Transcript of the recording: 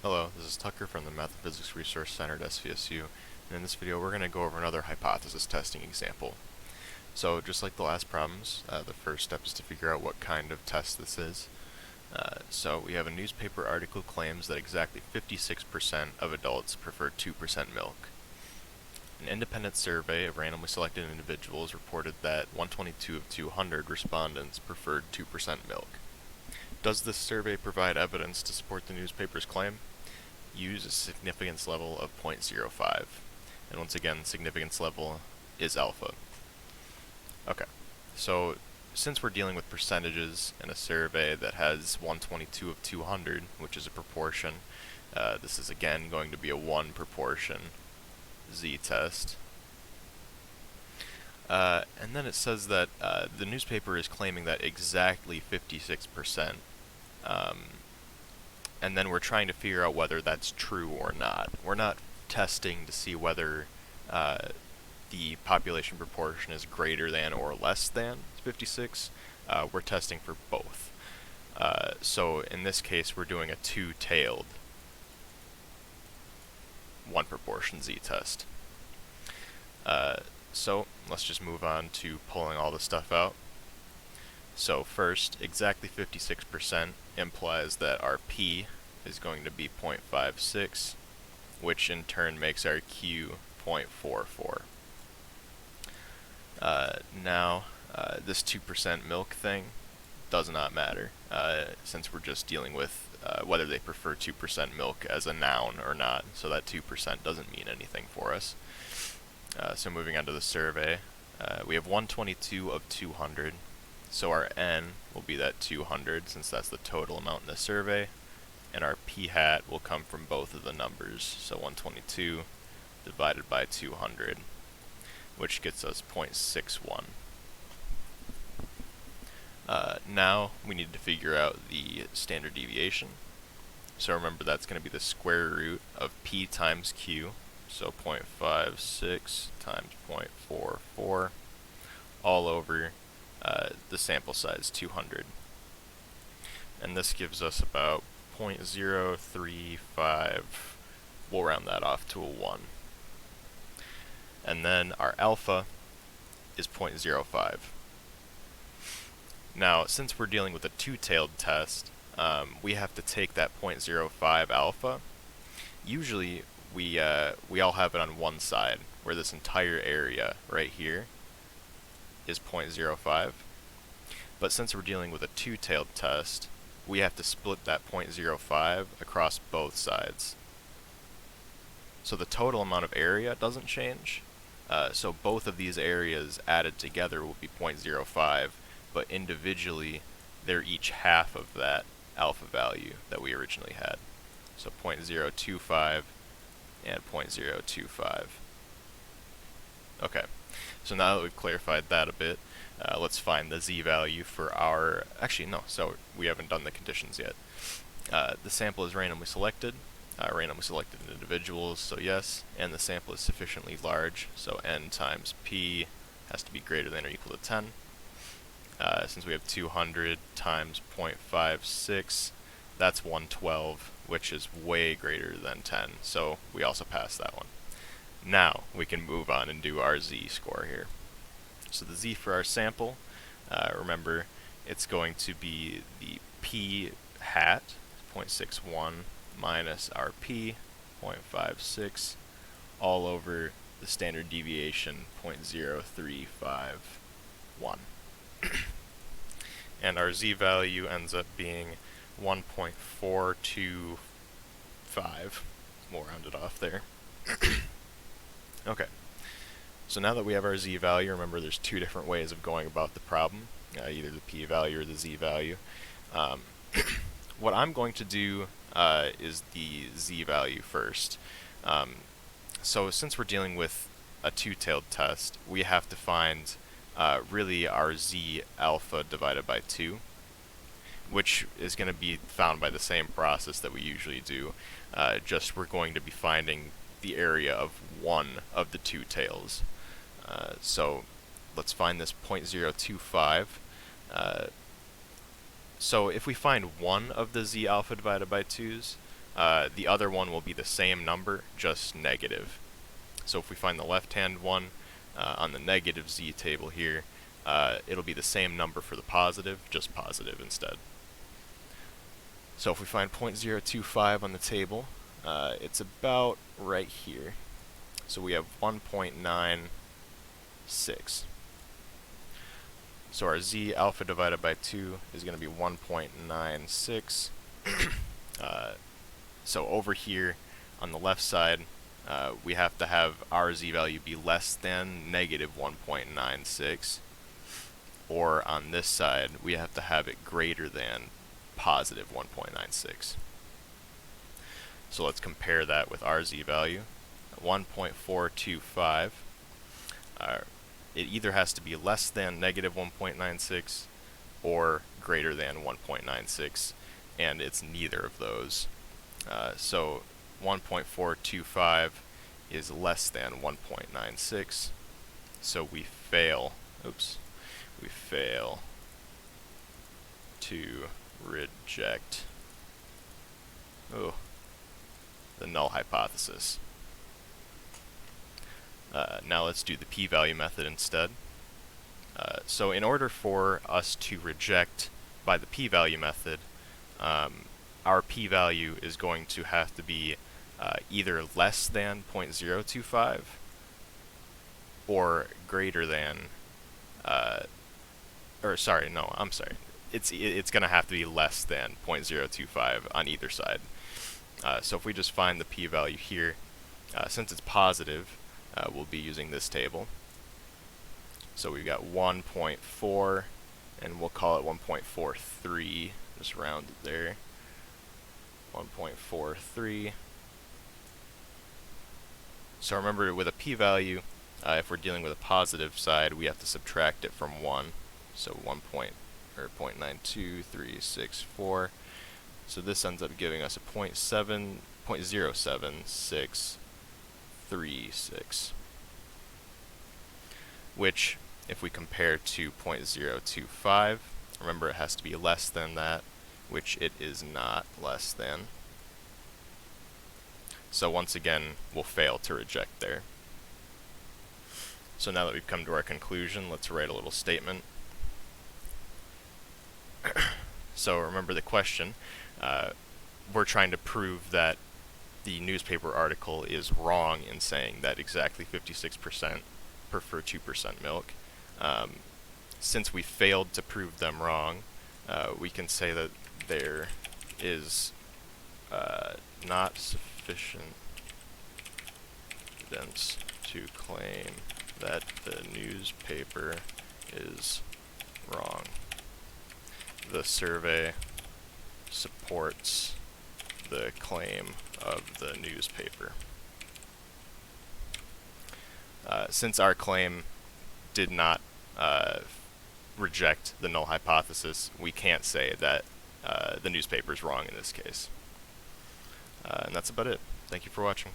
Hello, this is Tucker from the Math and Physics Resource Center at SVSU, and in this video we're going to go over another hypothesis testing example. So just like the last problems, the first step is to figure out what kind of test this is. So we have a newspaper article claims that exactly 56% of adults prefer 2% milk. An independent survey of randomly selected individuals reported that 122 of 200 respondents preferred 2% milk. Does this survey provide evidence to support the newspaper's claim? Use a significance level of 0.05. And once again, significance level is alpha. Okay, so since we're dealing with percentages in a survey that has 122 of 200, which is a proportion, this is again going to be a 1 proportion z-test. And then it says that the newspaper is claiming that exactly 56%. And then we're trying to figure out whether that's true or not. We're not testing to see whether the population proportion is greater than or less than 56. We're testing for both. So in this case, we're doing a two-tailed 1 proportion z-test. So let's just move on to pulling all the stuff out. So first, exactly 56% implies that our P is going to be 0.56, which in turn makes our Q 0.44. Now, this 2% milk thing does not matter, since we're just dealing with whether they prefer 2% milk as a noun or not, so that 2% doesn't mean anything for us. So moving on to the survey, we have 122 of 200, so our N will be that 200 since that's the total amount in the survey, and our P hat will come from both of the numbers, so 122 divided by 200, which gets us 0.61. Now we need to figure out the standard deviation. So remember that's going to be the square root of P times Q, so 0.56 times 0.44, all over the sample size 200. And this gives us about 0.035, we'll round that off to a 1. And then our alpha is 0.05. Now, since we're dealing with a two-tailed test, we have to take that 0.05 alpha. Usually, we all have it on one side, where this entire area right here is 0.05. But since we're dealing with a two-tailed test, we have to split that 0.05 across both sides. So the total amount of area doesn't change. So both of these areas added together will be 0.05, but individually they're each half of that alpha value that we originally had. So 0.025 and 0.025. Okay, so now that we've clarified that a bit, let's find the z-value for our, actually no, so we haven't done the conditions yet. The sample is randomly selected individuals, so yes, and the sample is sufficiently large, so n times p has to be greater than or equal to 10. Since we have 200 times 0.56, that's 112, which is way greater than 10, so we also pass that one. Now we can move on and do our z-score here. So the z for our sample, remember, it's going to be the p hat, 0.61, minus our p, 0.56, all over the standard deviation, 0.0351. And our z-value ends up being 1.425. We'll round it off there. Okay, so now that we have our z-value, remember there's two different ways of going about the problem, either the p-value or the z-value. What I'm going to do is the z-value first. So since we're dealing with a two-tailed test, we have to find really our z alpha divided by 2, which is going to be found by the same process that we usually do, just we're going to be finding the area of one of the two tails. So let's find this 0.025. So if we find one of the z alpha divided by 2's, the other one will be the same number, just negative. So if we find the left-hand one on the negative z table here, it'll be the same number for the positive, just positive instead. So if we find 0.025 on the table, it's about right here. So we have 1.96. So our z alpha divided by 2 is going to be 1.96. So over here on the left side, we have to have our z value be less than negative 1.96. Or on this side, we have to have it greater than positive 1.96. So let's compare that with our z value. 1.425. It either has to be less than negative 1.96 or greater than 1.96, and it's neither of those. So 1.425 is less than 1.96, so we fail. We fail to reject the null hypothesis. Now let's do the p-value method instead. So in order for us to reject by the p-value method, our p-value is going to have to be either less than 0.025 or greater than, it's going to have to be less than 0.025 on either side. So if we just find the p-value here, since it's positive, we'll be using this table. So we've got 1.4, and we'll call it 1.43, just round it there. 1.43. So remember, with a p-value, if we're dealing with a positive side, we have to subtract it from 1. So 0.92364. So this ends up giving us a 0.07636, which, if we compare to 0.025, remember it has to be less than that, which it is not less than. So once again, we'll fail to reject there. So now that we've come to our conclusion, let's write a little statement. So remember the question. We're trying to prove that the newspaper article is wrong in saying that exactly 56% prefer 2% milk. Since we failed to prove them wrong, we can say that there is not sufficient evidence to claim that the newspaper is wrong. The survey supports the claim of the newspaper. Since our claim did not reject the null hypothesis, we can't say that the newspaper is wrong in this case. And that's about it. Thank you for watching.